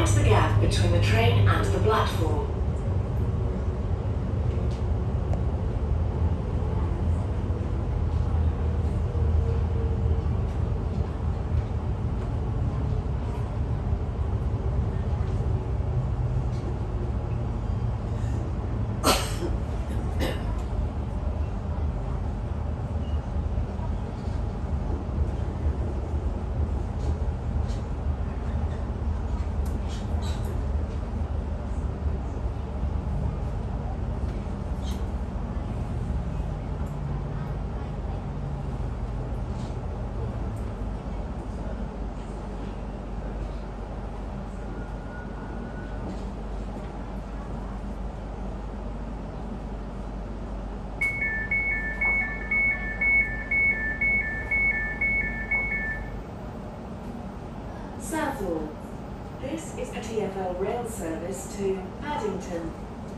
Mind the gap between the train and the platform. Southall. This is a TfL rail service to Paddington.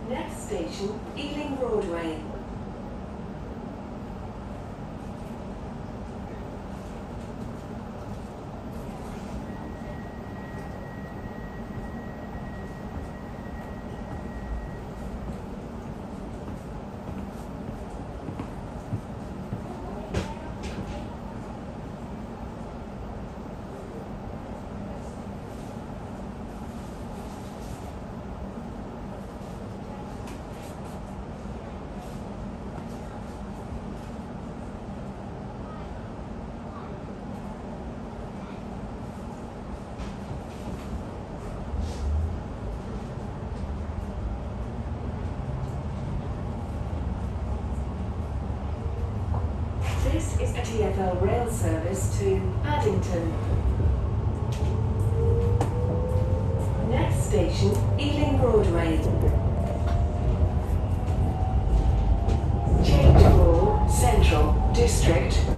Next station, Ealing Broadway. This is a TfL rail service to Paddington. Next station, Ealing Broadway.